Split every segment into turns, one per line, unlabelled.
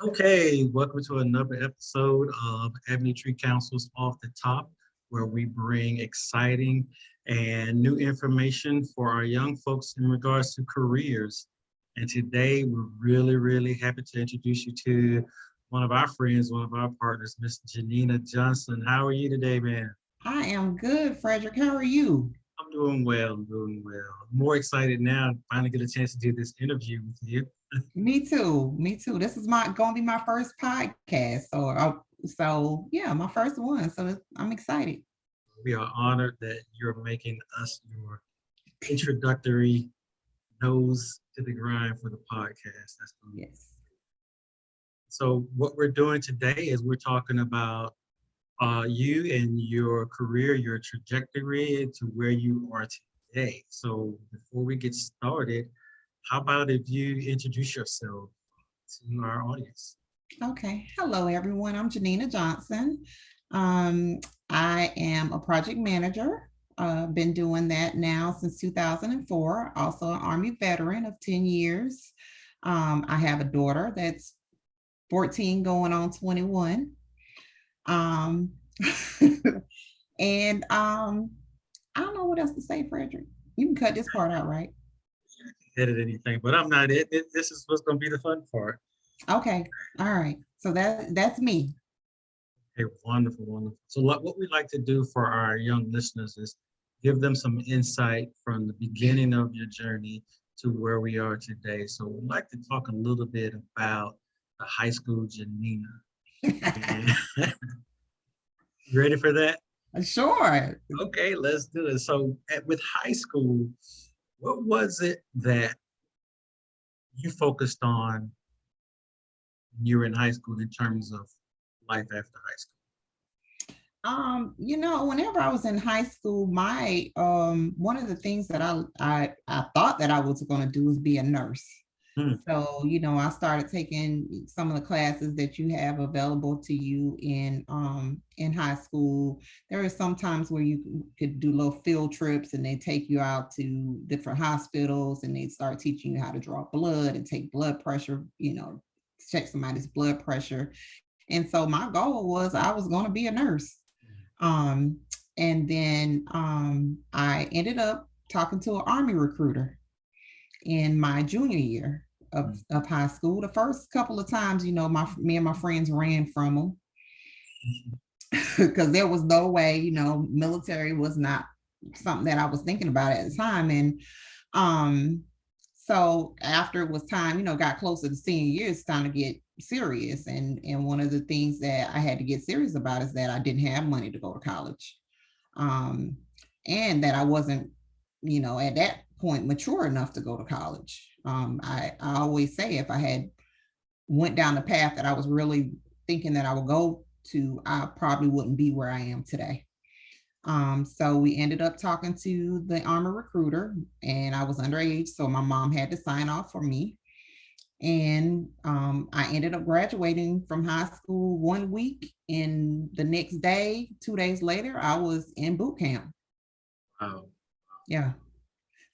Okay, welcome to another episode of Avenue Tree Council's Off the Top, where we bring exciting and new information for our young folks in regards to careers. And today we're really happy to introduce you to one of our friends, one of our partners, Miss Janina Johnson. How are you today, man?
I am good, Frederick. How are you?
I'm doing well, I'm doing well. More excited now to finally get a chance to do this interview with you.
Me too. Me too. This is my gonna be my first podcast, so yeah, my first one. I'm excited.
We are honored that you're making us your introductory nose to the grind for the podcast. That's cool.
Yes.
So what we're doing today is we're talking about you and your career, your trajectory to where you are today. So before we get started, how about if you introduce yourself to our audience?
Okay. Hello, everyone. I'm Janina Johnson. Um, I am a project manager. Been doing that now since 2004. Also, an Army veteran of 10 years. I have a daughter that's 14 going on 21. Um, and I don't know what else to say, Frederick. You can cut this part out, right?
Edit anything, but I'm not it. This is what's going to be the fun part.
Okay. All right. So that's me.
Okay, wonderful, wonderful. So what we like to do for our young listeners is give them some insight from the beginning of your journey to where we are today. So we'd like to talk a little bit about the high school Janina. And you ready for that?
Sure.
Okay, let's do it. So with high school, what was it that you focused on when you were in high school in terms of life after high school?
Whenever I was in high school, my one of the things that I thought that I was gonna do was be a nurse.
Hmm.
So, I started taking some of the classes that you have available to you in high school. There are some times where you could do little field trips and they take you out to different hospitals and they start teaching you how to draw blood and take blood pressure, check somebody's blood pressure. And so my goal was I was going to be a nurse. Um, and then I ended up talking to an Army recruiter in my junior year of high school. The first couple of times, me and my friends ran from them because there was no way, military was not something that I was thinking about at the time. And um, so after it was time, got closer to senior year, it's time to get serious. And one of the things that I had to get serious about is that I didn't have money to go to college. Um, and that I wasn't, at that point mature enough to go to college. I always say if I had went down the path that I was really thinking that I would go to, I probably wouldn't be where I am today. So we ended up talking to the Army recruiter, and I was underage, so my mom had to sign off for me. And I ended up graduating from high school one week, and the next day, 2 days later, I was in boot camp.
Wow.
Yeah.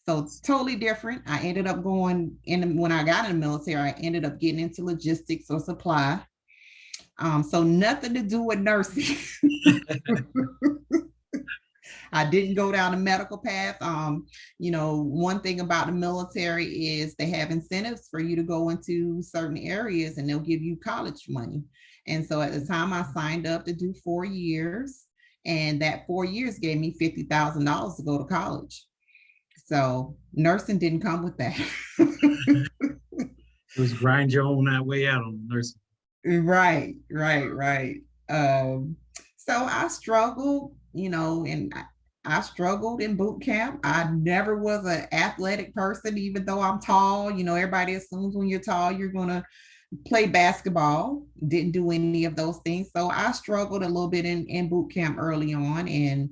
So totally different. I ended up going in when I got in the military. I ended up getting into logistics or supply. So nothing to do with nursing. I didn't go down the medical path. One thing about the military is they have incentives for you to go into certain areas and they'll give you college money. And so at the time I signed up to do 4 years, and that 4 years gave me $50,000 to go to college. So nursing didn't come with that.
It was grind your own that way out on nursing.
Right. Um, so I struggled, and I struggled in boot camp. I never was an athletic person, even though I'm tall. Everybody assumes when you're tall, you're going to play basketball. Didn't do any of those things. So I struggled a little bit in boot camp early on. And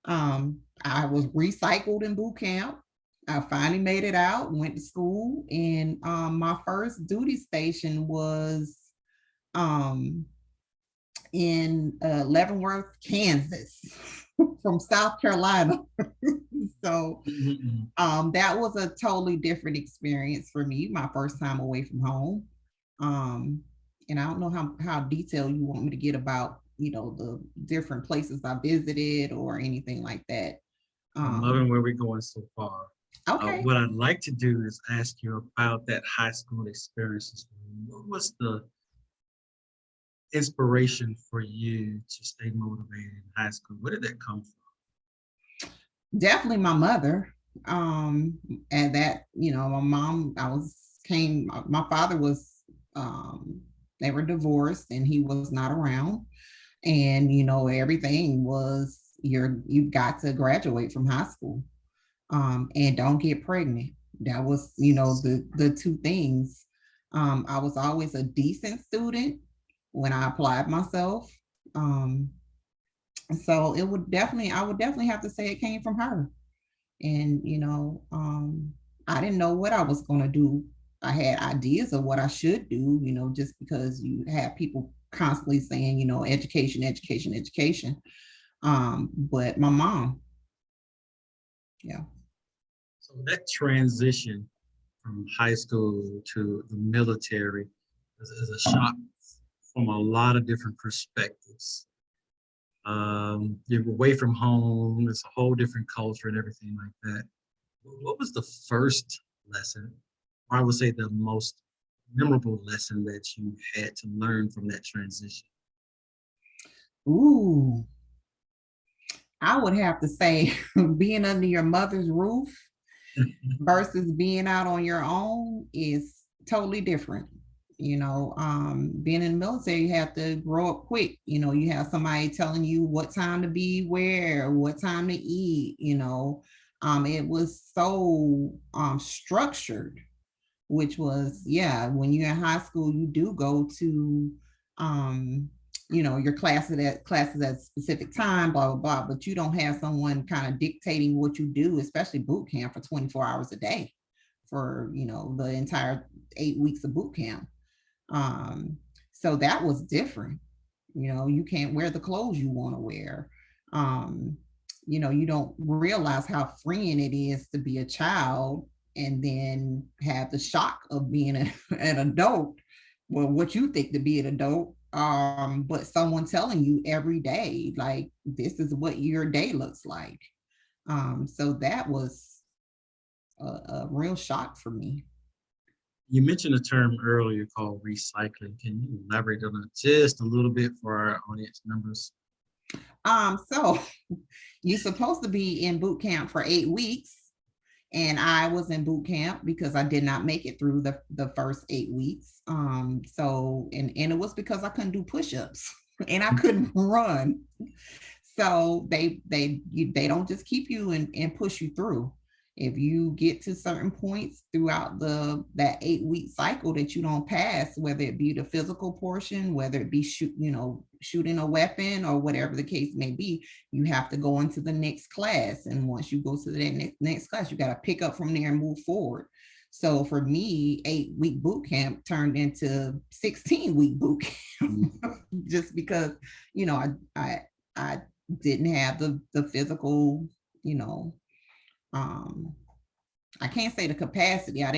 I was recycled in boot camp. I finally made it out, went to school, and my first duty station was um, in Leavenworth, Kansas, from South Carolina. So
Mm-hmm.
that was a totally different experience for me, my first time away from home. Um, And I don't know how detailed you want me to get about, the different places I visited or anything like that.
I'm
Um,
loving where we're going so far.
okay.
What I'd like to do is ask you about that high school experiences. What was the inspiration for you to stay motivated in high school? Where did that come from?
Definitely my mother. And that, my mom, my father was, um, they were divorced and he was not around. And, everything was you got to graduate from high school, and don't get pregnant. That was, the two things. I was always a decent student when I applied myself. Um, so I would definitely have to say it came from her. And I didn't know what I was going to do. I had ideas of what I should do, just because you have people constantly saying, education, education, education. But my mom, yeah.
So that transition from high school to the military is a shock from a lot of different perspectives. You're away from home, it's a whole different culture and everything like that. What was the first lesson, or I would say the most memorable lesson that you had to learn from that transition?
Ooh, I would have to say being under your mother's roof versus being out on your own is totally different. Being in the military, you have to grow up quick. You have somebody telling you what time to be where, what time to eat. It was so structured, which was, yeah, when you're in high school you do go to um your classes at a specific time, blah blah blah, but you don't have someone kind of dictating what you do, especially boot camp for 24 hours a day for the entire 8 weeks of boot camp. um so that was different. You can't wear the clothes you want to wear. um you don't realize how freeing it is to be a child and then have the shock of being an adult. Well, what you think to be an adult, but someone telling you every day, like, this is what your day looks like. So that was a real shock for me.
You mentioned a term earlier called recycling. Can you elaborate on it just a little bit for our audience members?
So you're supposed to be in boot camp for 8 weeks, and I was in boot camp because I did not make it through the first 8 weeks. And it was because I couldn't do push-ups and I couldn't run. So they don't just keep you and push you through. If you get to certain points throughout that 8 week cycle that you don't pass, whether it be the physical portion, whether it be shooting a weapon or whatever the case may be, you have to go into the next class. And once you go to the next class, you got to pick up from there and move forward. So for me, 8 week boot camp turned into 16-week boot camp just because, I didn't have the physical, you know, um, I can't say the capacity. I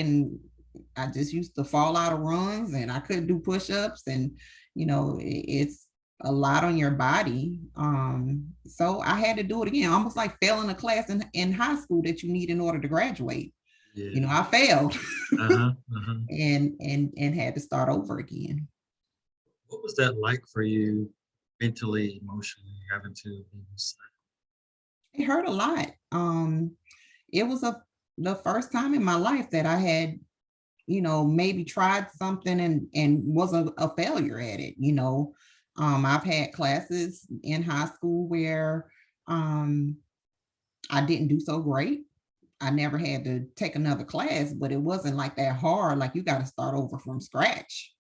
just used to fall out of runs and I couldn't do push-ups, and it's a lot on your body. So I had to do it again, almost like failing a class in high school that you need in order to graduate.
Yeah.
I failed
Uh-huh. Uh-huh.
and had to start over again.
What was that like for you mentally, emotionally, having to be beside?
It hurt a lot. It was the first time in my life that I had, maybe tried something and was a failure at it. I've had classes in high school where I didn't do so great. I never had to take another class, but it wasn't like that hard. Like, you got to start over from scratch.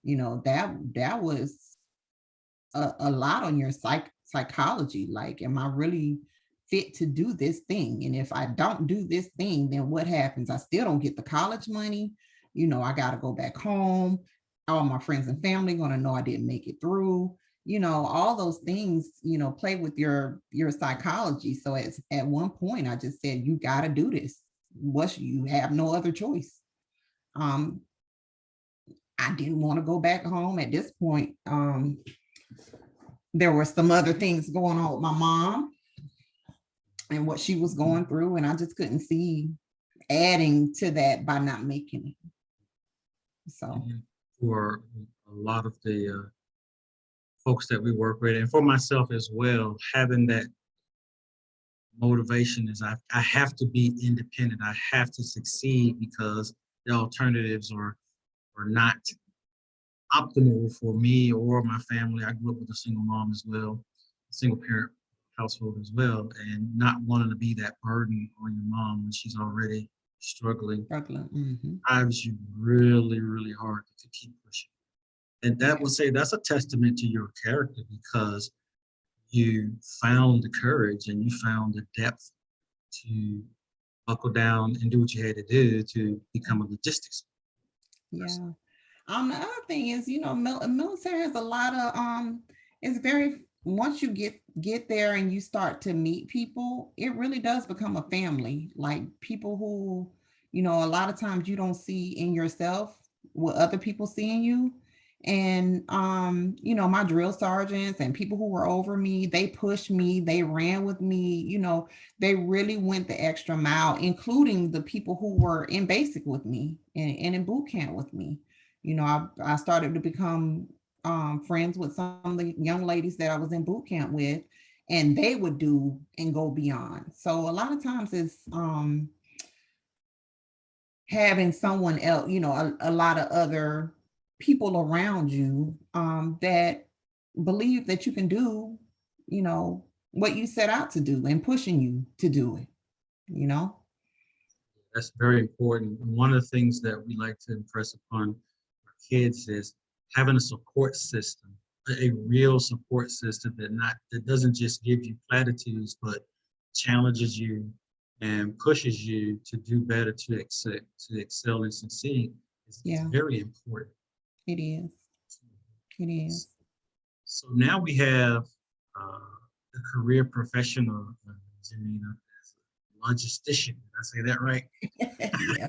That was a lot on your psychology. Like, am I really fit to do this thing? And if I don't do this thing, then what happens? I still don't get the college money. I got to go back home. All my friends and family going to know I didn't make it through. All those things, play with your psychology. So at one point I just said, you got to do this. You have no other choice. um I didn't want to go back home at this point. There were some other things going on with my mom and what she was going through, and I just couldn't see adding to that by not making it. So
for a lot of the folks that we work with, and for myself as well, having that motivation is I have to be independent. I have to succeed because the alternatives are not optimal for me or my family. I grew up with a single mom as well, single parent household as well, and not wanting to be that burden on your mom when she's already struggling drives you really, really hard to keep pushing. And that would say that's a testament to your character because you found the courage and you found the depth to buckle down and do what you had to do to become a logistics person.
Yeah. The other thing is, military has a lot of it's very, once you get there and you start to meet people, it really does become a family. Like people who, a lot of times you don't see in yourself what other people see in you. And my drill sergeants and people who were over me, they pushed me, they ran with me, they really went the extra mile, including the people who were in basic with me and in boot camp with me. I started to become friends with some of the young ladies that I was in boot camp with, and they would do and go beyond. So a lot of times it's having someone else, a lot of other people around you that believe that you can do, what you set out to do and pushing you to do it.
That's very important. And one of the things that we like to impress upon our kids is having a support system, a real support system that doesn't just give you platitudes, but challenges you and pushes you to do better, to excel and succeed. It's very important.
It is. It is.
So now we have the career professional, Janina, as a logistician. Did I say that right?
Yeah.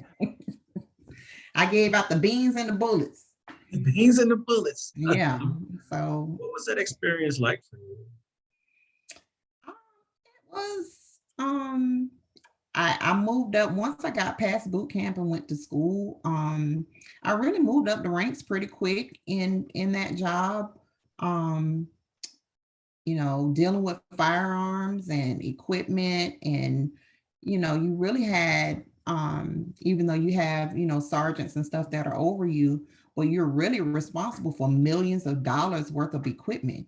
I gave out the beans and the bullets.
The beans and the bullets.
Yeah. So
what was that experience like for you?
It was I moved up once I got past boot camp and went to school. I really moved up the ranks pretty quick in that job. Um, dealing with firearms and equipment, and you really had even though you have, sergeants and stuff that are over you, but you're really responsible for millions of dollars worth of equipment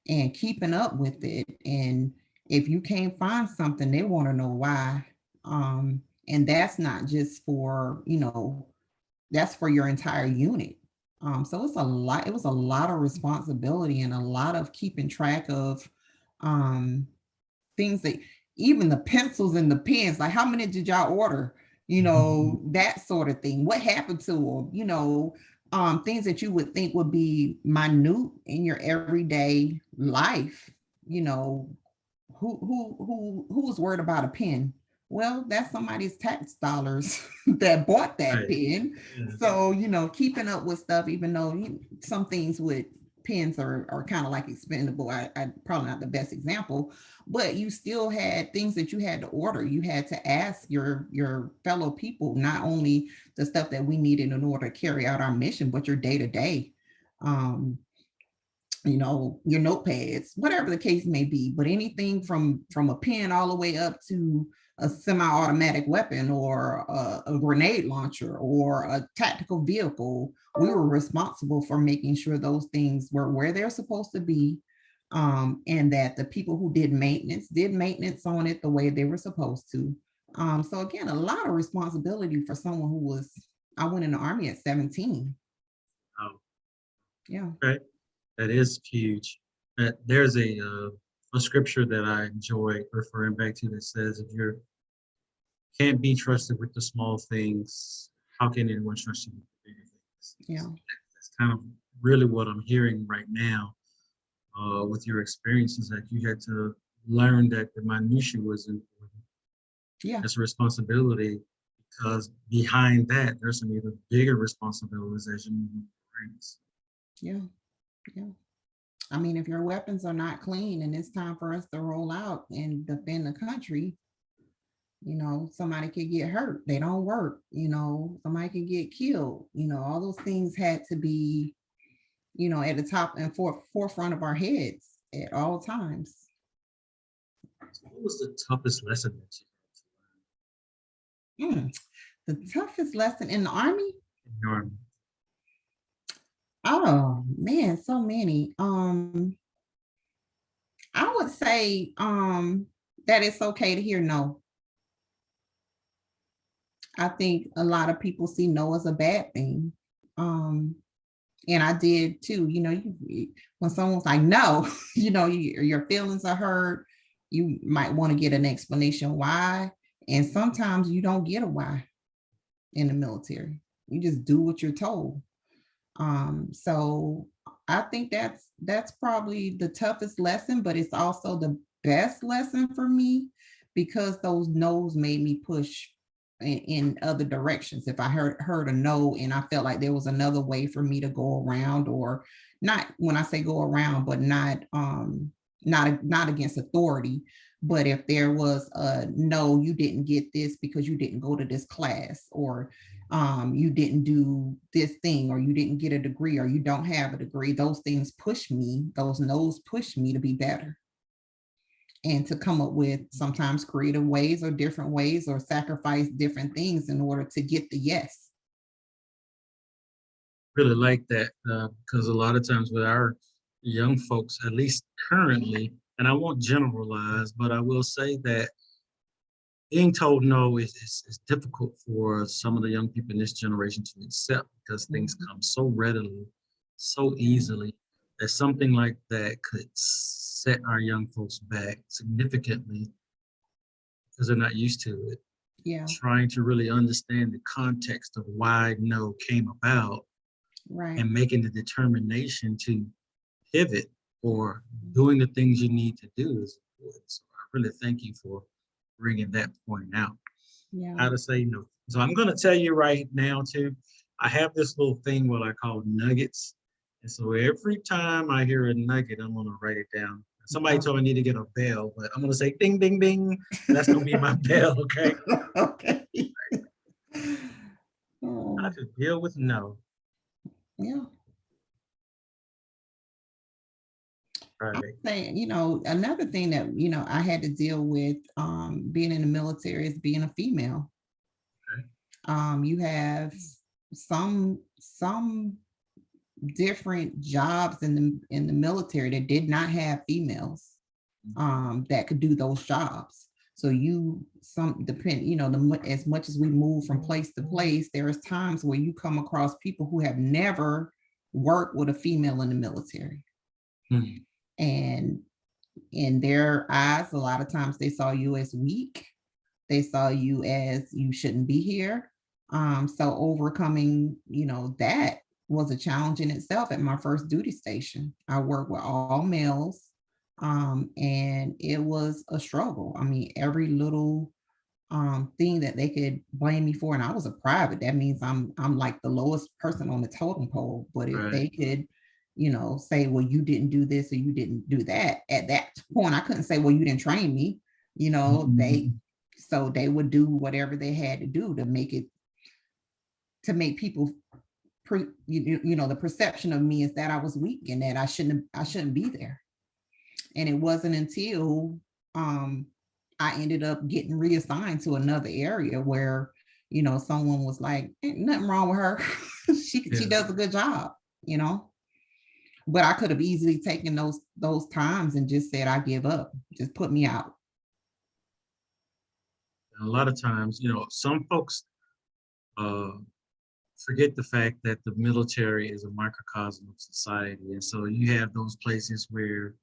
and keeping up with it. And if you can't find something, they want to know why. And that's not just for, that's for your entire unit. So it's a lot, it was a lot of responsibility and a lot of keeping track of things that, even the pencils and the pens, like how many did y'all order? That sort of thing. What happened to them? Things that you would think would be minute in your everyday life. You know, who was worried about a pen? Well, that's somebody's tax dollars that bought that pen. So, keeping up with stuff, even though some things with pens are kind of like expendable. I probably not the best example, but you still had things that you had to order. You had to ask your fellow people, not only the stuff that we needed in order to carry out our mission, but your day to day. Your notepads, whatever the case may be, but anything from a pen all the way up to a semi-automatic weapon or a grenade launcher or a tactical vehicle, we were responsible for making sure those things were where they're supposed to be, and that the people who did maintenance on it the way they were supposed to. So again, a lot of responsibility for someone who was, I went in the Army at 17.
Oh.
Yeah.
Okay. That is huge. There's a scripture that I enjoy referring back to that says, if you can't be trusted with the small things, how can anyone trust you with the bigger things?
Yeah.
That's kind of really what I'm hearing right now with your experiences, that you had to learn that the minutiae was important.
Yeah.
That's a responsibility, because behind that, there's some even bigger responsibilities as you move experience.
Yeah, yeah. I mean, if your weapons are not clean and it's time for us to roll out and defend the country, somebody could get hurt. They don't work, somebody could get killed. All those things had to be, at the top and forefront of our heads at all times.
So what was the toughest lesson that you
The toughest lesson in the Army?
learned?
Oh man, so many. I would say that it's okay to hear no. I think a lot of people see no as a bad thing. Um, and I did too. When someone's like no, your feelings are hurt. You might want to get an explanation why, and sometimes you don't get a why in the military. You just do what you're told. So I think that's probably the toughest lesson, but it's also the best lesson for me because those no's made me push in other directions. If I heard a no and I felt like there was another way for me to go around, or not, when I say go around, but not against authority, but if there was a no, you didn't get this because you didn't go to this class, or you didn't do this thing, or you didn't get a degree, or you don't have a degree, those no's push me to be better and to come up with sometimes creative ways or different ways or sacrifice different things in order to get the yes.
Really like that because a lot of times with our young folks, at least currently, and I won't generalize, but I will say that being told no is difficult for some of the young people in this generation to accept because things come so readily, so easily, that something like that could set our young folks back significantly because they're not used to it.
Yeah,
Trying to really understand the context of why no came about
right.
and making the determination to pivot or doing the things you need to do is important. So I really thank you for bringing that point out.
Yeah.
How to say no. So I'm going to tell you right now too. I have this little thing what I call nuggets, and so every time I hear a nugget, I'm going to write it down. Somebody told me I need to get a bell, but I'm going to say ding, ding, ding. That's going to be my bell. Okay.
Okay.
How
Oh,
to deal with no.
yeah. I'm
Right.
saying, another thing that, I had to deal with being in the military is being a female.
Okay.
You have some different jobs in the military that did not have females that could do those jobs. So as much as we move from place to place, there's times where you come across people who have never worked with a female in the military.
Mhm.
And in their eyes, a lot of times they saw you as weak. They saw you as you shouldn't be here. So overcoming, that was a challenge in itself at my first duty station. I worked with all males, and it was a struggle. I mean, every little thing that they could blame me for, and I was a private. That means I'm like the lowest person on the totem pole. But if
Right.
they could, say, well, you didn't do this or you didn't do that, at that point, I couldn't say, well, you didn't train me.
Mhm.
So they would do whatever they had to do to make people the perception of me is that I was weak and that I shouldn't be there. And it wasn't until um I ended up getting reassigned to another area where someone was like, ain't nothing wrong with her. she
Yeah.
does a good job, but I could have easily taken those times and just said I give up, just put me out.
A lot of times, some folks uh, forget the fact that the military is a microcosm of society. And so you have those places where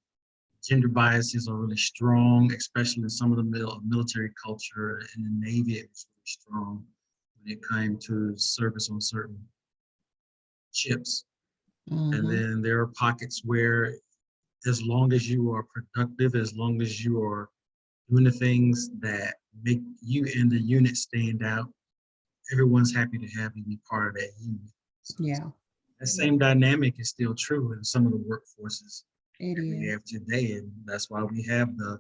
gender biases are really strong, especially in some of the military culture. In the Navy, it was really strong when it came to service on certain ships. And
Mhm.
then there are pockets where, as long as you are productive, as long as you are doing the things that make you and the unit stand out, everyone's happy to have you be part of that unit. So
Yeah.
That same dynamic is still true in some of the workforces
It
that we
is.
have today. And that's why we have the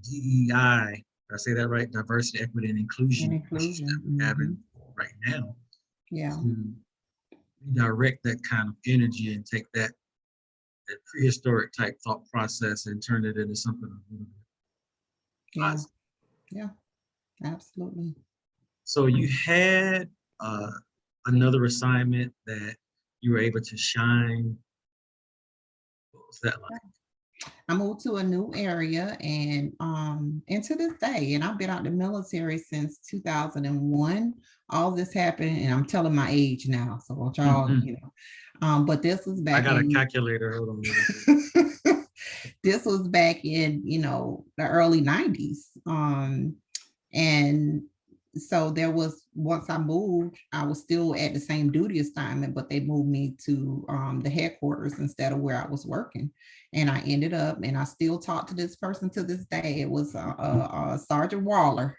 DEI, did I say that right? Diversity, equity, and
And
inclusion issues that
inclusion.
we're having right now
Yeah.
to redirect that kind of energy and take that prehistoric type thought process and turn it into something a little bit
Yeah.
positive.
Yeah. Absolutely.
So you had uh, another assignment that you were able to shine. What was that like?
I moved to a new area and to this day, and I've been out the military since 2001. All this happened, and I'm telling my age now. So what y'all,
Mhm.
but this was
I
back
got a
in
calculator. Hold on.
this was back in, the early 90s. And so there was, once I moved, I was still at the same duty assignment, but they moved me to the headquarters instead of where I was working. And I ended up, and I still talk to this person to this day. It was Sergeant Waller.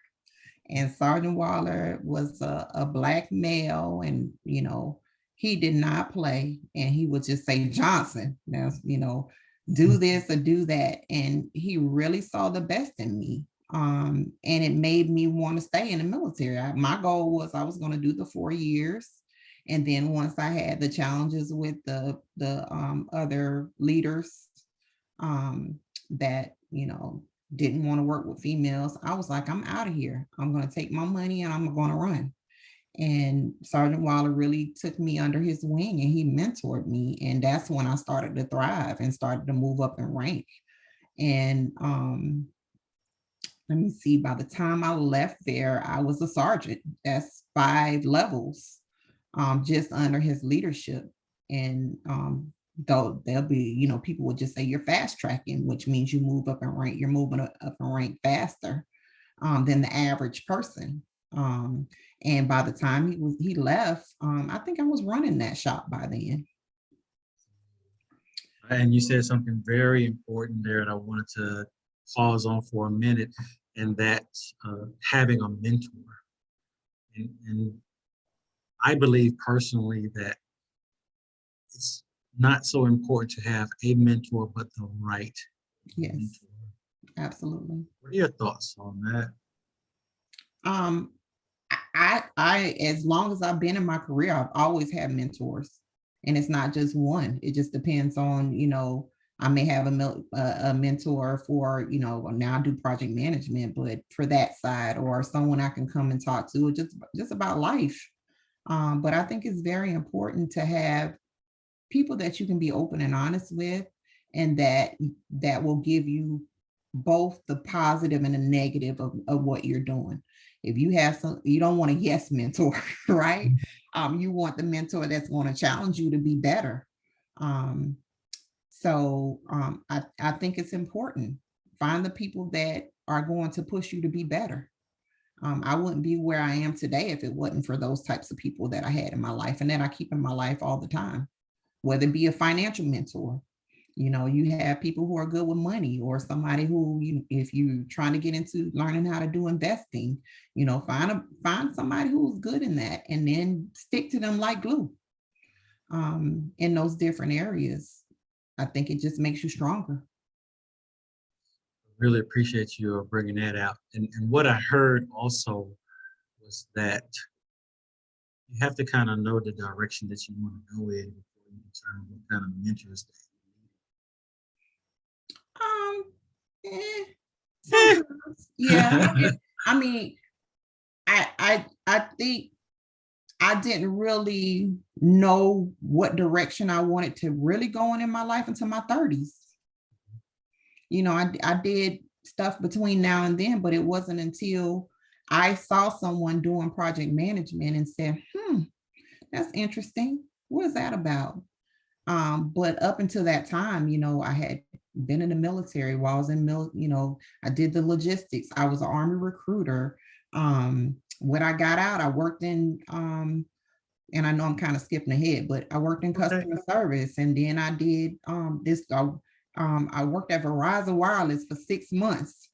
And Sergeant Waller was a black male, and he did not play, and he would just say, Johnson, now, do this or do that. And he really saw the best in me. And it made me want to stay in the military. My goal was I was going to do the 4 years. And then once I had the challenges with the other leaders that, didn't want to work with females, I was like, I'm out of here. I'm going to take my money and I'm going to run. And Sergeant Waller really took me under his wing and he mentored me. And that's when I started to thrive and started to move up in rank. And let me see, by the time I left there, I was a sergeant. That's 5 levels just under his leadership. And though there'll be, people would just say you're fast tracking, which means you move up in rank, you're moving up in rank faster than the average person. And by the time he left, I think I was running that shop by then.
And you said something very important there that I wanted to pause on for a minute, and that's having a mentor. And I believe personally that it's not so important to have a mentor, but the right
Yes,
mentor.
absolutely.
What are your thoughts on that?
Um, I, as long as I've been in my career, I've always had mentors, and it's not just one. It just depends on, I may have a mentor for, now I do project management, but for that side, or someone I can come and talk to, just about life. But I think it's very important to have people that you can be open and honest with, and that will give you both the positive and the negative of what you're doing. If you have some, you don't want a yes mentor, right? You want the mentor that's going to challenge you to be better. um, I think it's important. Find the people that are going to push you to be better. I wouldn't be where I am today if it wasn't for those types of people that I had in my life and that I keep in my life all the time, whether it be a financial mentor. You have people who are good with money, or somebody who, if you're trying to get into learning how to do investing, find somebody who's good in that, and then stick to them like glue in those different areas. I think it just makes you stronger.
Really appreciate you bringing that out. And what I heard also was that you have to kind of know the direction that you want to go in before you determine what kind of mentors that
Um,
you need.
Sometimes, yeah. I mean, I think I didn't really know what direction I wanted to really go in my life until my 30s. I did stuff between now and then, but it wasn't until I saw someone doing project management and said, that's interesting. What is that about? But up until that time, I had been in the military. While I was I did the logistics. I was an Army recruiter. When I got out, I worked in, and I know I'm kind of skipping ahead, but I worked in
Okay.
customer service, and then I did this. I worked at Verizon Wireless for 6 months.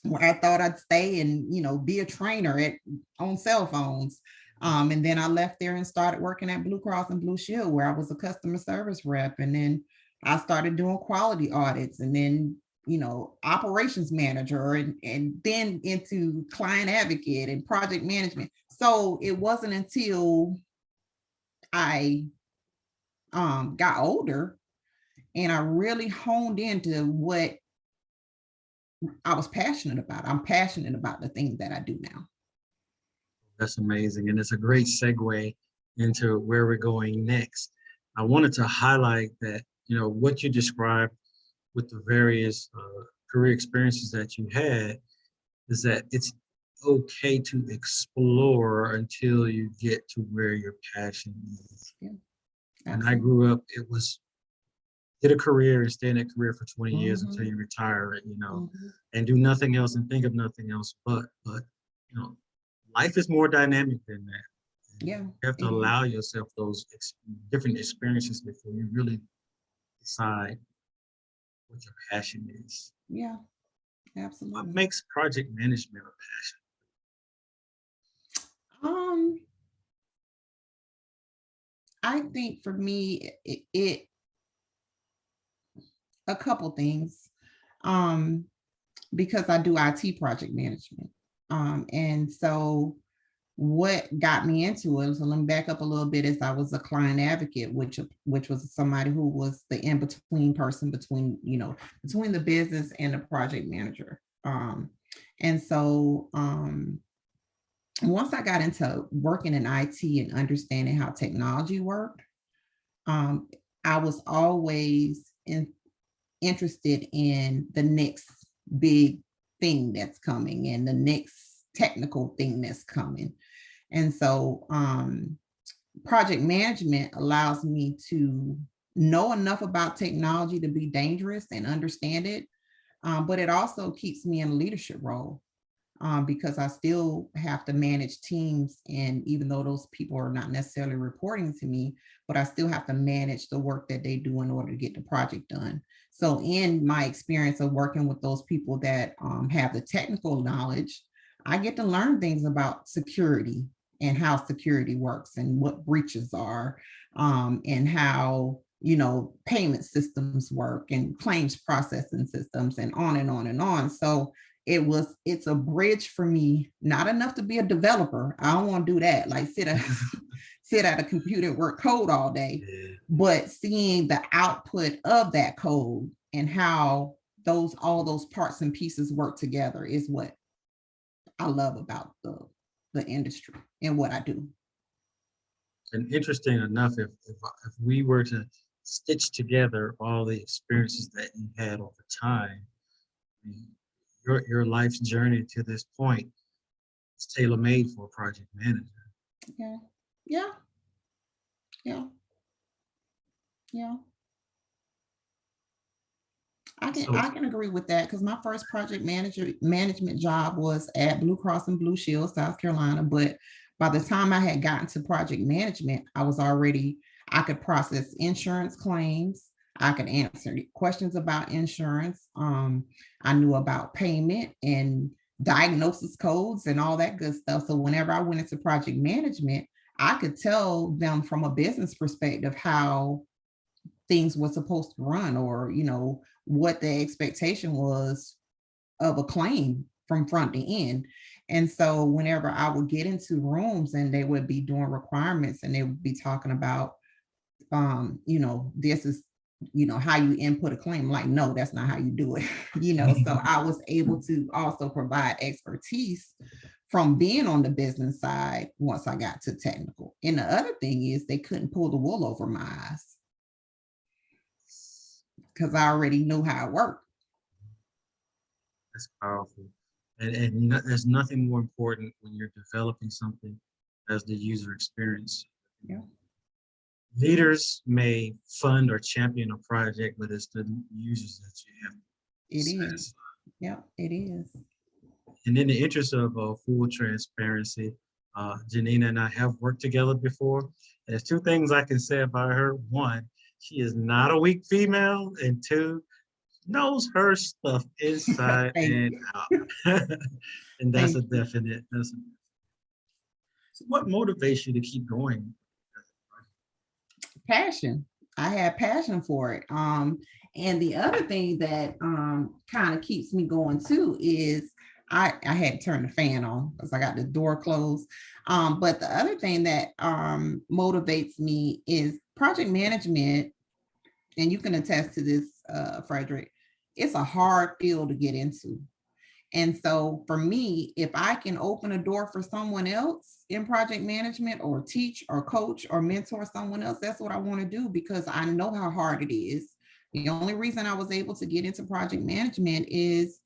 Where I thought I'd stay and be a trainer on cell phones. And then I left there and started working at Blue Cross and Blue Shield, where I was a customer service rep. And then I started doing quality audits, and then, operations manager, and then into client advocate and project management. So it wasn't until I got older and I really honed into what I was passionate about. I'm passionate about the things that I do now.
That's amazing. And it's a great segue into where we're going next. I wanted to highlight that, what you described with the various career experiences that you had is that it's okay to explore until you get to where your passion is.
Yeah,
and I grew up, it was get a career and stay in that career for 20 years until
Mhm.
you retire,
Mhm.
and do nothing else and think of nothing else. But life is more dynamic than that. And
Yeah,
you have to
it is.
allow yourself those different experiences before you really decide what your passion is.
Yeah,
What
absolutely.
makes project management a
Um, I think for me, it a couple things. Um, because I do IT project management. And so what got me into it, so let me back up a little bit, is I was a client advocate, which was somebody who was the in-between person between the business and the project manager. And so once I got into working in IT and understanding how technology worked, um, I was always interested in the next big thing that's coming and the next technical thing that's coming. And so project management allows me to know enough about technology to be dangerous and understand it. But it also keeps me in a leadership role, because I still have to manage teams. And even though those people are not necessarily reporting to me, but I still have to manage the work that they do in order to get the project done. So, in my experience of working with those people that have the technical knowledge, I get to learn things about security and how security works and what breaches are, and how payment systems work and claims processing systems, and on and on and on. So it's a bridge for me, not enough to be a developer. I don't want to do that, like sit at a computer and work code all day,
passion?
but seeing the output of that code and how all those parts and pieces work together is what I love about the industry and what I do.
And interesting enough, if we were to stitch together all the experiences that you had over time, I mean, your life's journey to this point is tailor made for a project manager.
Yeah, yeah, yeah, yeah.
So
I can agree with that, because my first project management job was at Blue Cross and Blue Shield, South Carolina. But by the time I had gotten to project management, I could process insurance claims. I could answer questions about insurance. I knew about payment and diagnosis codes and all that good stuff. So whenever I went into project management, I could tell them from a business perspective how things were supposed to run, or what the expectation was of a claim from front to end. And so whenever I would get into rooms and they would be doing requirements and they would be talking about this is how you input a claim, like, no, that's not how you do it. So I was able to also provide expertise from being on the business side once I got to technical. And the other thing is, they couldn't pull the wool over my eyes because I already knew how it worked.
that's powerful. And there's nothing more important when you're developing something as the user experience.
Yeah,
Leaders may fund or champion a project, but it's the users that you have
it
to
is.
satisfy.
Yeah, it is.
And in the interest of full transparency, Janina and I have worked together before. There's two things I can say about her. One, she is not a weak female, and two, knows her stuff inside
Thank
and
you.
out. And that's
Thank
a
you.
definite. So what motivates you to keep going?
Passion. I have passion for it. And the other thing that kind of keeps me going too is I had to turn the fan on because I got the door closed. But the other thing that motivates me is project management, and you can attest to this, Frederick. It's a hard field to get into. And so for me, if I can open a door for someone else in project management or teach or coach or mentor someone else, that's what I want to do because I know how hard it is. The only reason I was able to get into project management is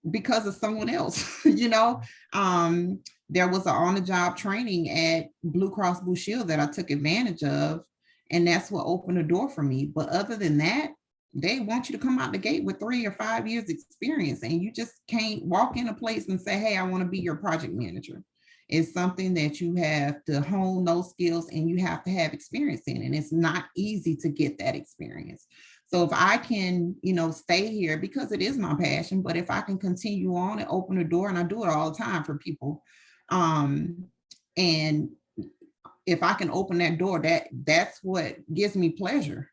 because of someone else, there was an on-the-job training at Blue Cross Blue Shield that I took advantage of, and that's what opened the door for me. But other than that, they want you to come out the gate with 3 or 5 years experience, and you just can't walk in a place and say, hey, I want to be your project manager. It's something that you have to hone those skills and you have to have experience in, and it's not easy to get that experience. So if I can, stay here because it is my passion, but if I can continue on and open the door, and I do it all the time for people, and if I can open that door, that's what gives me pleasure,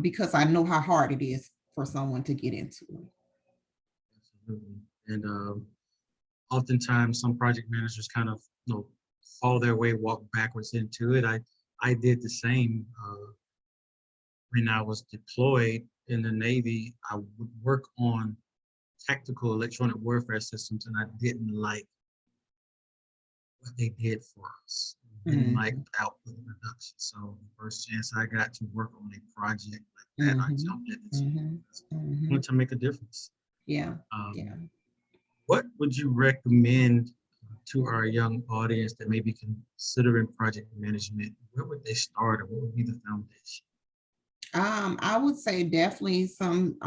because I know how hard it is for someone to get into it.
Absolutely. And oftentimes some project managers kind of fall their way, walk backwards into it. I did the same. When I was deployed in the Navy, I would work on tactical electronic warfare systems, and I didn't like what they did for us. Didn't like the output production. So the first chance I got to work on a project like that, I jumped into. I wanted to make a difference.
Yeah.
What would you recommend to our young audience that may be considering project management? Where would they start, or what would be the foundation?
I would say definitely some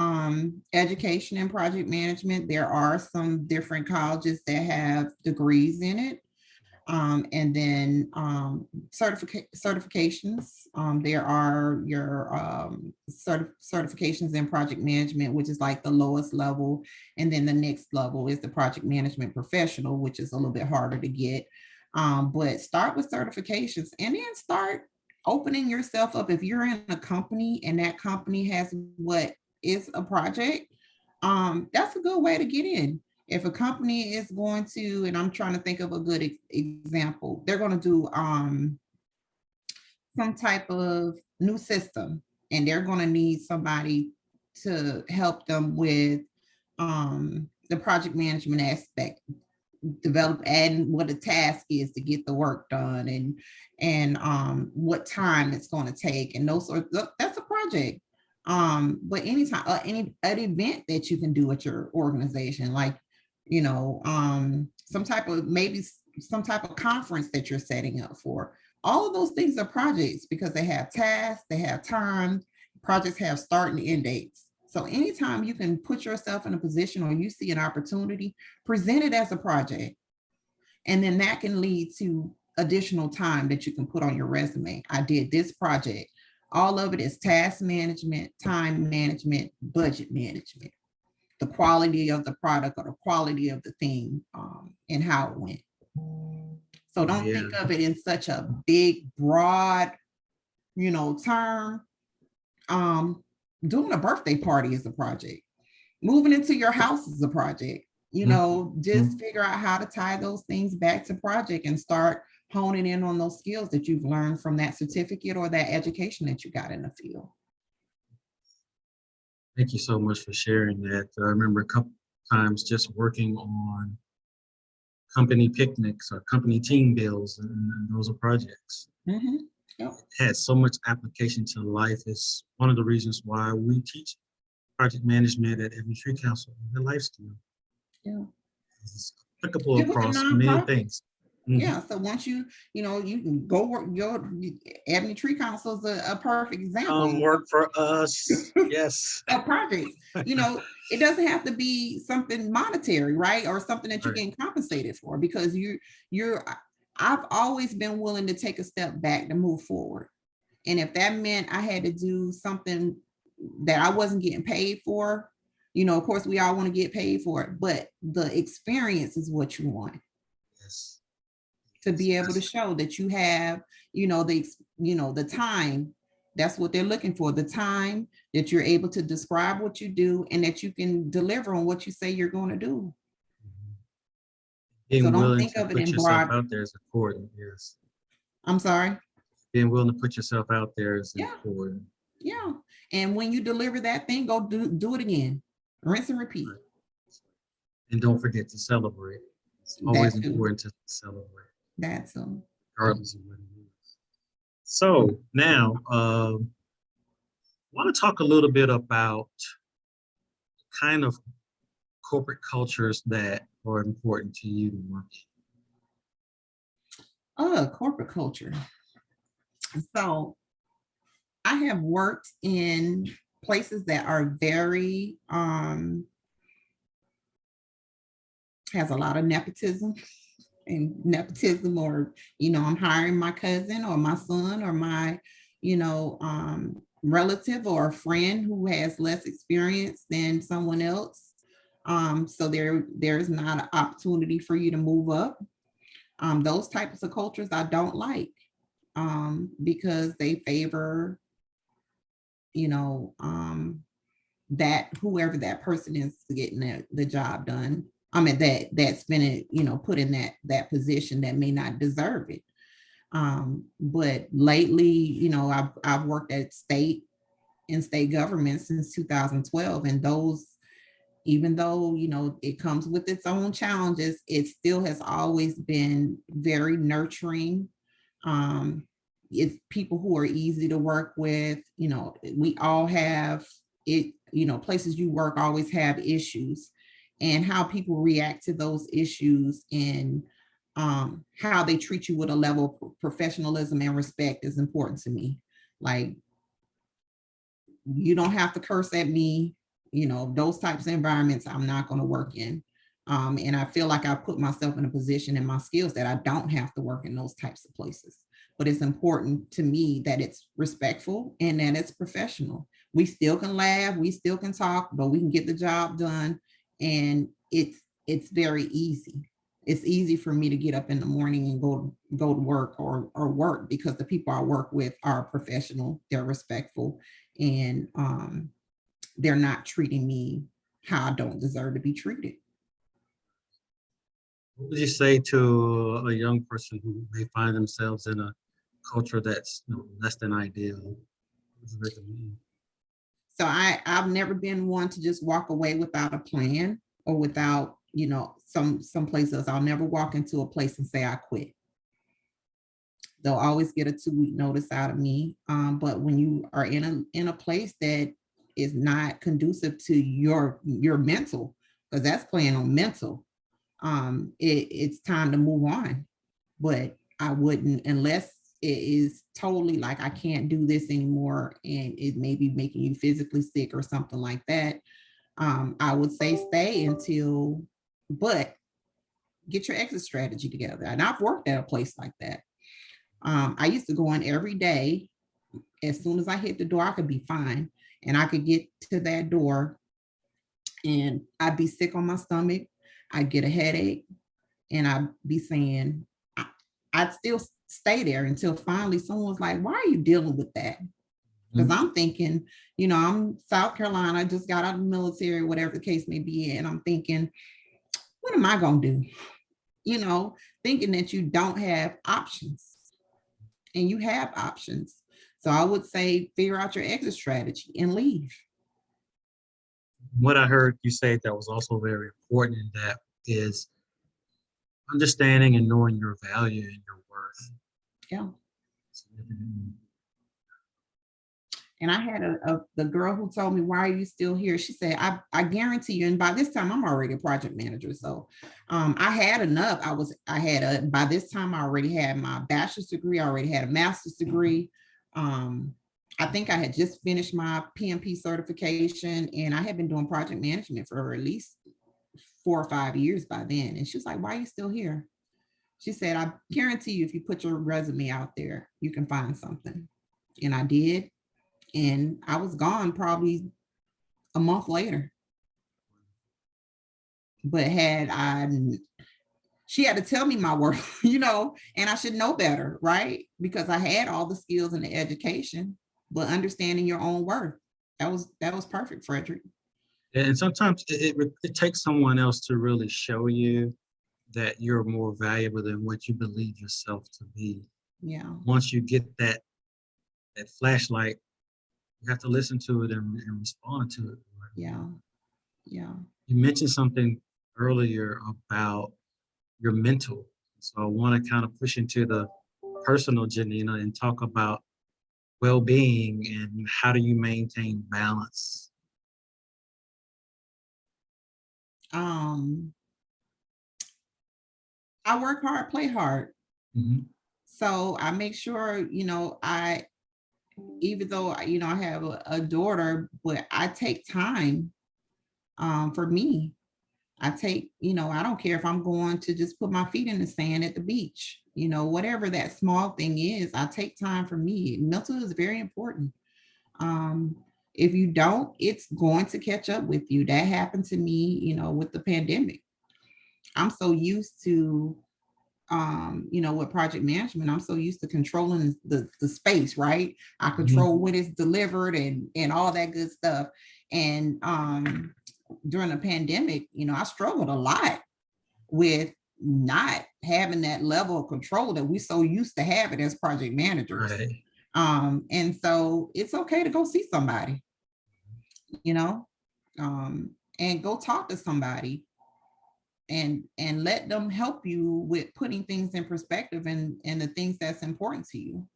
education in project management. There are some different colleges that have degrees in it. And then certifications. There are your certifications in project management, which is like the lowest level. And then the next level is the project management professional, which is a little bit harder to get. But start with certifications and then start opening yourself up. If you're in a company and that company has what is a project, that's a good way to get in. If a company is going to, and I'm trying to think of a good example, they're going to do some type of new system, and they're going to need somebody to help them with the project management aspect, develop and what the task is to get the work done, and what time it's going to take, and those sorts. That's a project. But anytime, an event that you can do at your organization, like some type of conference that you're setting up for. All of those things are projects because they have tasks, they have time. Projects have start and end dates. So anytime you can put yourself in a position or you see an opportunity, present it as a project. And then that can lead to additional time that you can put on your resume. I did this project. All of it is task management, time management, budget management, the quality of the product or the quality of the thing, and how it went. So don't think of it in such a big, broad, term. Doing a birthday party is a project. Moving into your house is a project. Just figure out how to tie those things back to project and start honing in on those skills that you've learned from that certificate or that education that you got in the field.
Thank you so much for sharing that. I remember a couple times just working on company picnics or company team builds, and those are projects.
Yep.
It has so much application to life. It's one of the reasons why we teach project management at Ebony Tree Council, the life skill.
Yeah.
It's applicable across many things.
Yeah. So once you can go work. Your Ebony Tree Council is a perfect example.
Work for us. Yes.
A project. It doesn't have to be something monetary, right? Or something that you're getting compensated for, because I've always been willing to take a step back to move forward. And if that meant I had to do something that I wasn't getting paid for, of course we all want to get paid for it, but the experience is what you want.
Yes.
to be able to show that you have, the time. That's what they're looking for, the time that you're able to describe what you do and that you can deliver on what you say you're going to do. So
Being
don't
willing
think
to
of it
put
in
yourself
broad.
out there is important. Yes.
I'm sorry.
Being willing to put yourself out there is
Yeah.
important.
Yeah. And when you deliver that thing, go do it again. Rinse and repeat.
And don't forget to celebrate. It's always important to celebrate.
That's
regardless of what it is. So now, I want to talk a little bit about kind of corporate cultures that are important to you to work in.
Corporate culture. So I have worked in places that are very has a lot of nepotism, or I'm hiring my cousin or my son or my relative or a friend who has less experience than someone else. So there's not an opportunity for you to move up. Those types of cultures I don't like, because they favor that whoever that person is getting the job done. I mean, that's been put in that position that may not deserve it. But lately, I've worked at state government since 2012, and those, even though it comes with its own challenges, it still has always been very nurturing. It's people who are easy to work with. We all have it. Places you work always have issues, and how people react to those issues and how they treat you with a level of professionalism and respect is important to me. Like, you don't have to curse at me. Those types of environments I'm not going to work in. And I feel like I put myself in a position in my skills that I don't have to work in those types of places. But it's important to me that it's respectful and that it's professional. We still can laugh, we still can talk, but we can get the job done. And it's very easy. It's easy for me to get up in the morning and go to work or work, because the people I work with are professional, they're respectful, and they're not treating me how I don't deserve to be treated.
What would you say to a young person who may find themselves in a culture that's less than ideal? What would you recommend?
So I've never been one to just walk away without a plan or without, some places. I'll never walk into a place and say I quit. They'll always get a 2-week notice out of me. But when you are in a place that is not conducive to your mental, because that's playing on mental, it's time to move on. But I wouldn't, unless it is totally like I can't do this anymore and it may be making you physically sick or something like that. I would say stay until, but get your exit strategy together. And I've worked at a place like that. I used to go in every day. As soon as I hit the door, I could be fine. And I could get to that door and I'd be sick on my stomach. I'd get a headache and I'd be saying, I'd still stay there until finally someone's like, why are you dealing with that? Because I'm thinking, I'm South Carolina, I just got out of the military, whatever the case may be. And I'm thinking, what am I going to do? Thinking that you don't have options, and you have options. So I would say figure out your exit strategy and leave.
What I heard you say that was also very important in that is understanding and knowing your value and your worth.
Yeah. And I had the girl who told me, why are you still here? She said, I guarantee you. And by this time I'm already a project manager. So I had enough. By this time I already had my bachelor's degree. I already had a master's degree. I think I had just finished my PMP certification, and I had been doing project management for at least 4 or 5 years by then. And she was like, why are you still here? She said, I guarantee you, if you put your resume out there, you can find something. And I did. And I was gone probably a month later. But had I she had to tell me my worth, you know, and I should know better, right? Because I had all the skills and the education, but understanding your own worth. That was perfect, Frederick.
And sometimes it takes someone else to really show you that you're more valuable than what you believe yourself to be.
Yeah.
Once you get that flashlight, you have to listen to it and respond to it.
Yeah. Yeah.
You mentioned something earlier about your mental. So I want to kind of push into the personal, Janina, and talk about well-being and how do you maintain balance?
Um, I work hard, play hard.
Mhm.
So I make sure, you know, even though, you know, I have a daughter, but I take time for me. I take, you know, I don't care if I'm going to just put my feet in the sand at the beach, you know, whatever that small thing is, I take time for me. Mental is very important. Um, if you don't, it's going to catch up with you. That happened to me, you know, with the pandemic. I'm so used to you know, with project management, I'm so used to controlling the space, right? I
Mhm.
control when it's delivered and all that good stuff. And during the pandemic, you know, I struggled a lot with not having that level of control that we so used to having as project managers.
Right.
And so it's okay to go see somebody, you know, um, and go talk to somebody and let them help you with putting things in perspective and the things that's important to you.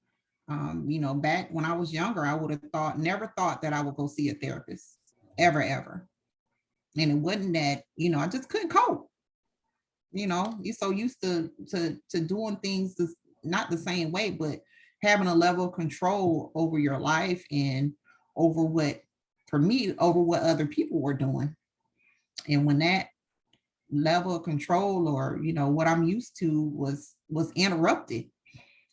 You know, back when I was younger, I would have never thought that I would go see a therapist ever, ever. And it wasn't that, you know, I just couldn't cope. You know, you're so used to doing things not the same way, but having a level of control over your life and over what, for me, over what other people were doing. And when that level of control or, you know, what I'm used to was interrupted,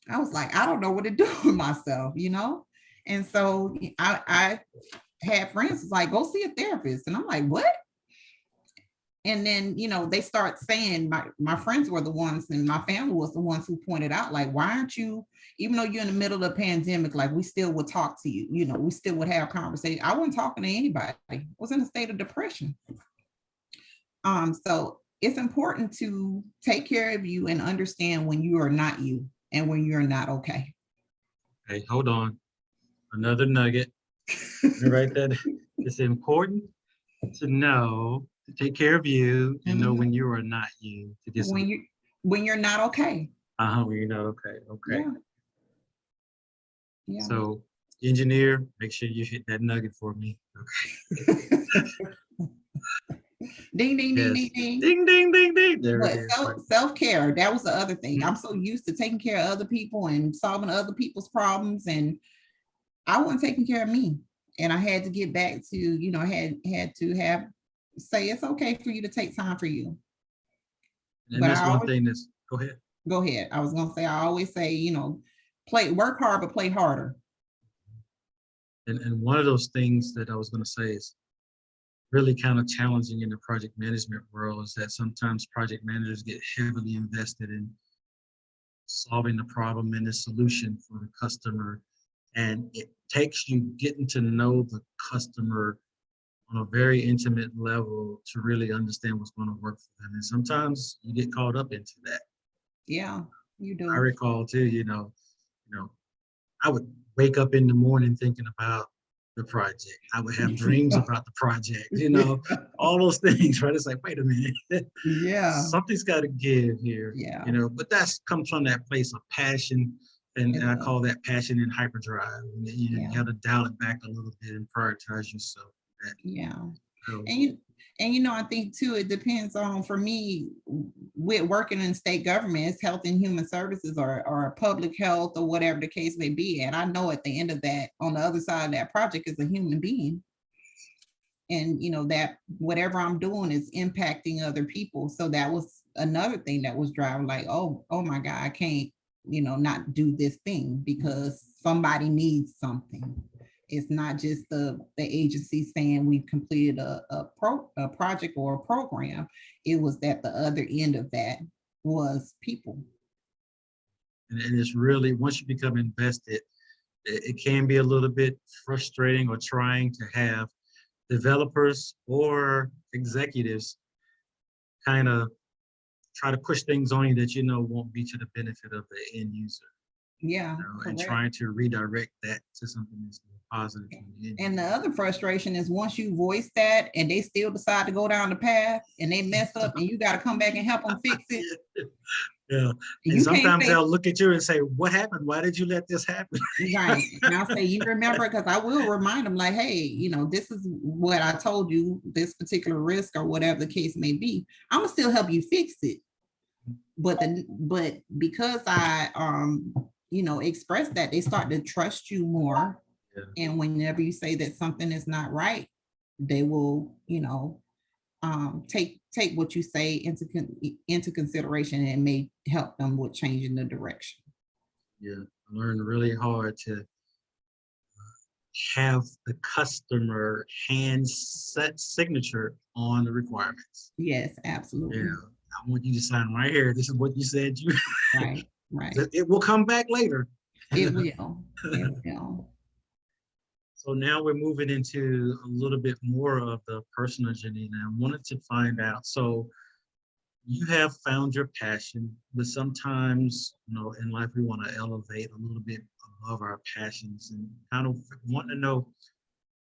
I was like, I don't know what to do with myself, you know. And so I had friends like, go see a therapist, and I'm like, what? And then, you know, they start saying, my friends were the ones and my family was the ones who pointed out, like, why aren't you, even though you're in the middle of the pandemic, like, we still would talk to you, you know, we still would have conversation. I wasn't talking to anybody. I was in a state of depression. So it's important to take care of you and understand when you are not you and when you're not okay.
Hey, hold on. Another nugget. Let me write that. It's important to know to take care of you and know when
Mhm.
you are not you to get some.
When you're not okay.
When you're not okay. Okay.
Yeah, yeah.
So, engineer, make sure you hit that nugget for me. Okay.
Ding, ding, ding, ding,
Yes.
ding.
Ding, ding, ding, ding. There it
But
is. Right.
self-care, that was the other thing.
Mhm.
I'm so used to taking care of other people and solving other people's problems, and I wasn't taking care of me. And I had to get back to, you know, had to have say it's okay for you to take time for you.
And
But
that's
I
one
always
thing that's, go ahead.
go ahead. I was gonna say I always say, you know, work hard, but play harder.
And one of those things that I was going to say is really kind of challenging in the project management world is that sometimes project managers get heavily invested in solving the problem and the solution for the customer. And it takes you getting to know the customer on a very intimate level to really understand what's going to work for them. And sometimes you get caught up into that.
Yeah, you
I
do.
recall too, I would wake up in the morning thinking about the project. I would have dreams about the project, all those things, right? It's like, wait a minute,
Yeah,
something's got to give here,
yeah,
but that's comes from that place of passion.
it
And I
does.
call that passion and hyperdrive. And, you
Yeah,
got to dial it back a little bit and prioritize yourself. That,
yeah.
so,
And you know, I think too, it depends on, for me, with working in state government, it's health and human services or public health or whatever the case may be. And I know at the end of that, on the other side of that project is a human being. And you know, that whatever I'm doing is impacting other people. So that was another thing that was driving, like, oh my God, I can't, you know, not do this thing because somebody needs something. It's not just the agency saying we've completed a project or a program. It was at the other end of that. was people.
And it's really, once you become invested, it can be a little bit frustrating or trying to have developers or executives kind of try to push things on you that you know won't be to the benefit of the end user.
Yeah,
And
correct.
trying to redirect that to something that's more positive.
And the other frustration is once you voice that and they still decide to go down the path and they mess up and you got to come back and help them fix it.
Yeah. And
You can't
sometimes
say,
they'll look at you and say, what happened? Why did you let this happen?
right. And I'll say, you remember, because I will remind them like, hey, this is what I told you, this particular risk or whatever the case may be. I'm gonna still help you fix it. But because I express that, they start to trust you more.
Yeah.
And whenever you say that something is not right, they will, take what you say into consideration, and it may help them with changing the direction.
Yeah, I learned really hard to have the customer hand set signature on the requirements.
Yes, absolutely.
Yeah, I want you to sign right here. This is what you said you.
Right, right.
It will come back later.
It will. It will.
So now we're moving into a little bit more of the personal, Janina. I wanted to find out. So you have found your passion, but sometimes, in life we want to elevate a little bit above our passions and kind of want to know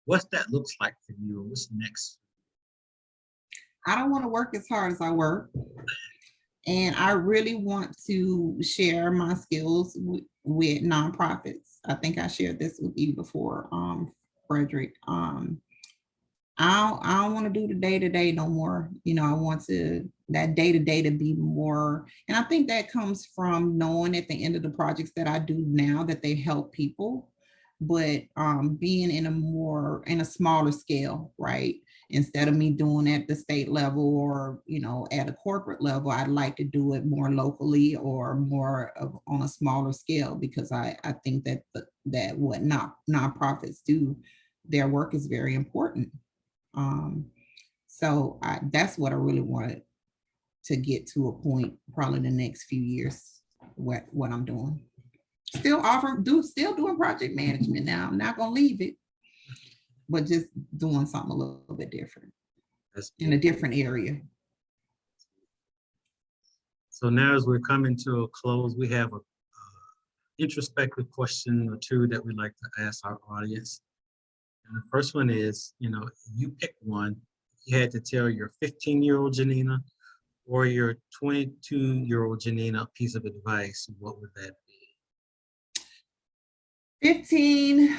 what that looks like for you and what's next.
I don't want to work as hard as I work. And I really want to share my skills with nonprofits. I think I shared this with you before, Frederick. I don't want to do the day-to-day no more. I want that day-to-day to be more. And I think that comes from knowing at the end of the projects that I do now that they help people, but being in a smaller scale, right? Instead of me doing at the state level or, at a corporate level, I'd like to do it more locally or more on a smaller scale, because I think that that what nonprofits do, their work is very important. So that's what I really wanted to get to a point, probably in the next few years, what I'm doing. Still doing project management now. I'm not gonna leave it, but just doing something a little bit different in a different area.
So now as we're coming to a close, we have a introspective question or two that we like to ask our audience. And the first one is, you pick one. You had to tell your 15-year-old Janina or your 22-year-old Janina a piece of advice. What would that be?
15.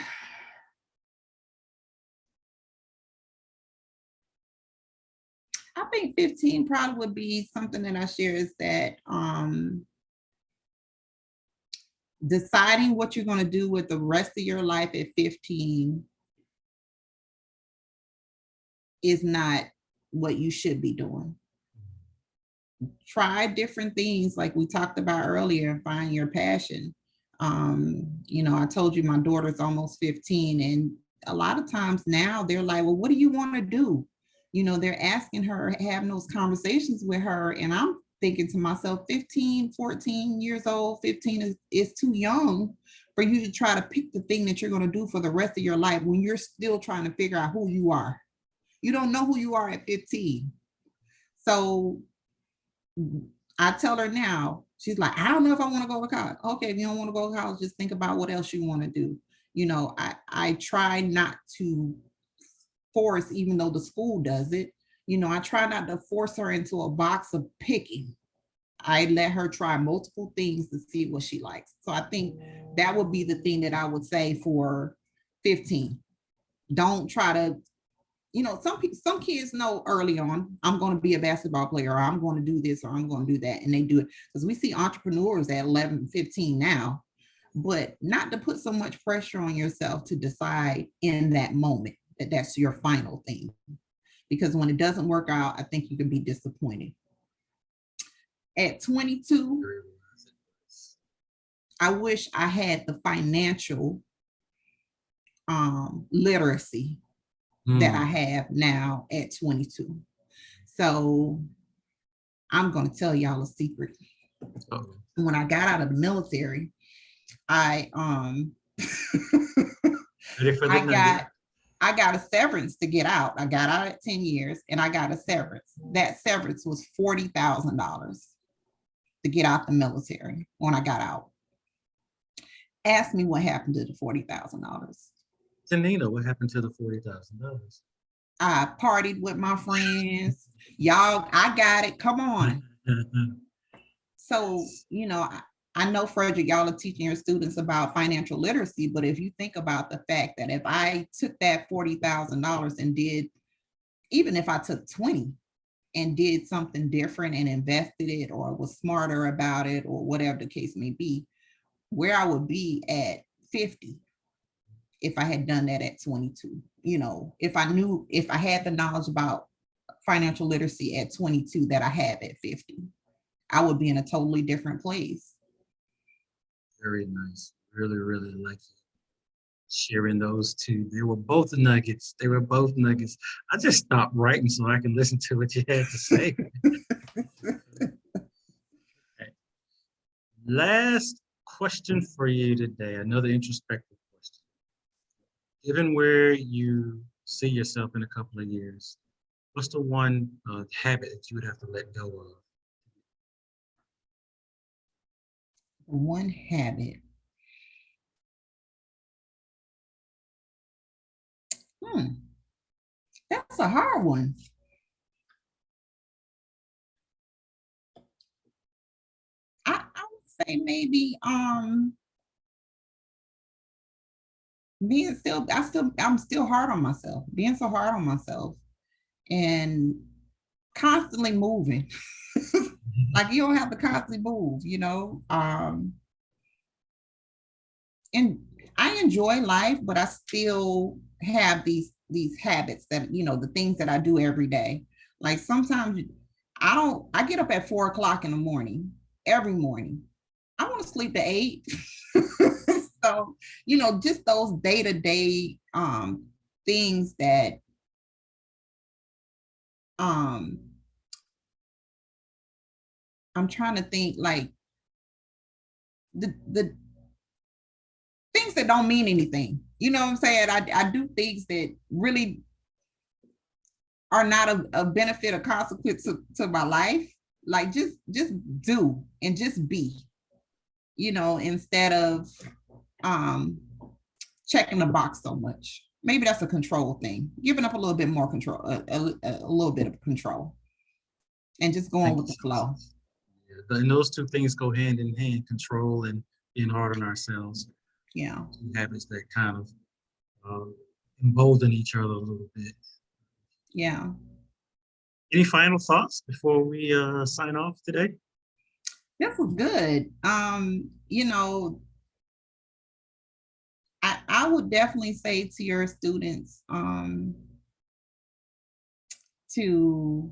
I think 15 probably would be something that I share, is that deciding what you're going to do with the rest of your life at 15 is not what you should be doing. Try different things like we talked about earlier and find your passion. I told you my daughter's almost 15, and a lot of times now they're like, well, what do you want to do? They're asking her, having those conversations with her, and I'm thinking to myself, 15, 14 years old, 15 is too young for you to try to pick the thing that you're going to do for the rest of your life when you're still trying to figure out who you are. You don't know who you are at 15. So I tell her now, she's like, I don't know if I want to go to college. Okay, if you don't want to go to college, just think about what else you want to do. I try not to force, even though the school does it. I try not to force her into a box of picking. I let her try multiple things to see what she likes. So I think that would be the thing that I would say for 15. Don't try to, some kids know early on, I'm going to be a basketball player, or I'm going to do this, or I'm going to do that. And they do it, because we see entrepreneurs at 11, 15 now, but not to put so much pressure on yourself to decide in that moment that that's your final thing. Because when it doesn't work out, I think you can be disappointed. At 22, I wish I had the financial literacy that I have now at 22. So I'm going to tell y'all a secret.
Uh-oh.
When I got out of the military, I
Ready for the
I
nugget?
got a severance to get out. I got out at 10 years and I got a severance. That severance was $40,000 to get out the military when I got out. Ask me what happened to the $40,000.
Janina, what happened to the $40,000?
I partied with my friends. Y'all, I got it. Come on. So, I know, Frederick, y'all are teaching your students about financial literacy, but if you think about the fact that if I took that $40,000 and did, even if I took 20 and did something different and invested it or was smarter about it or whatever the case may be, where I would be at 50 if I had done that at 22. If I had the knowledge about financial literacy at 22 that I have at 50, I would be in a totally different place.
Very nice. Really, really like sharing those two. They were both nuggets. They were both nuggets. I just stopped writing so I can listen to what you had to say. Okay. Last question for you today, another introspective question. Given where you see yourself in a couple of years, what's the one habit that you would have to let go of?
One habit. That's a hard one. I would say maybe I'm still hard on myself, being so hard on myself and constantly moving. Like you don't have to constantly move, and I enjoy life, but I still have these habits that, the things that I do every day. Like sometimes I get up at 4 o'clock in the morning, every morning. I want to sleep at 8. So, just those day-to-day things that um I'm trying to think, like the things that don't mean anything. You know what I'm saying? I do things that really are not a benefit or consequence to my life. Like just do and just be, instead of checking the box so much. Maybe that's a control thing, giving up a little bit more control, a little bit of control, and just going with the flow.
Yeah, and those two things go hand in hand, control and being hard on ourselves.
Yeah.
Two habits that kind of embolden each other a little bit.
Yeah.
Any final thoughts before we sign off today?
This was good. I would definitely say to your students to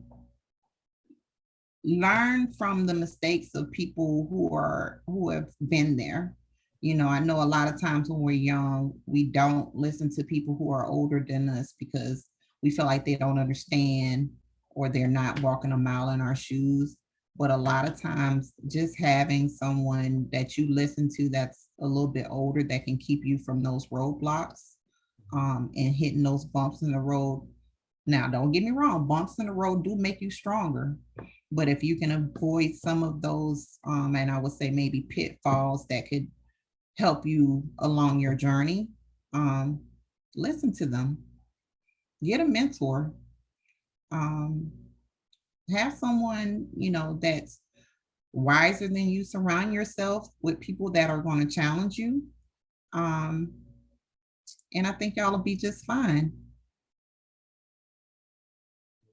learn from the mistakes of people who have been there. I know a lot of times when we're young, we don't listen to people who are older than us because we feel like they don't understand or they're not walking a mile in our shoes. But a lot of times, just having someone that you listen to that's a little bit older that can keep you from those roadblocks and hitting those bumps in the road. Now, don't get me wrong, bumps in the road do make you stronger. But if you can avoid some of those, and I would say maybe pitfalls that could help you along your journey, listen to them. Get a mentor. Have someone, that's wiser than you. Surround yourself with people that are going to challenge you. And I think y'all will be just fine.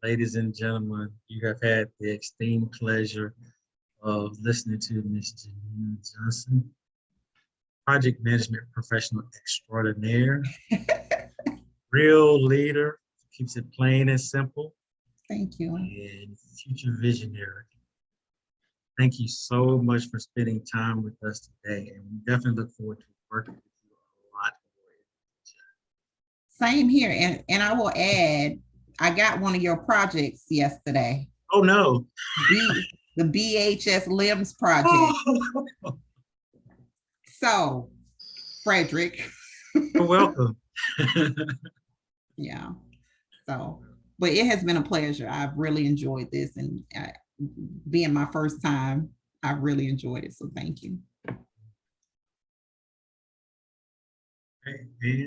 Ladies and gentlemen, you have had the extreme pleasure of listening to Ms. Janina Johnson, project management professional extraordinaire, real leader, keeps it plain and simple.
Thank you.
And future visionary. Thank you so much for spending time with us today. And we definitely look forward to working with you a lot more.
Same here. And I will add, I got one of your projects yesterday.
Oh, no.
The BHS Limbs Project. So, Frederick.
You're welcome.
Yeah. So, but it has been a pleasure. I've really enjoyed this, and being my first time, I really enjoyed it. So, thank you.
And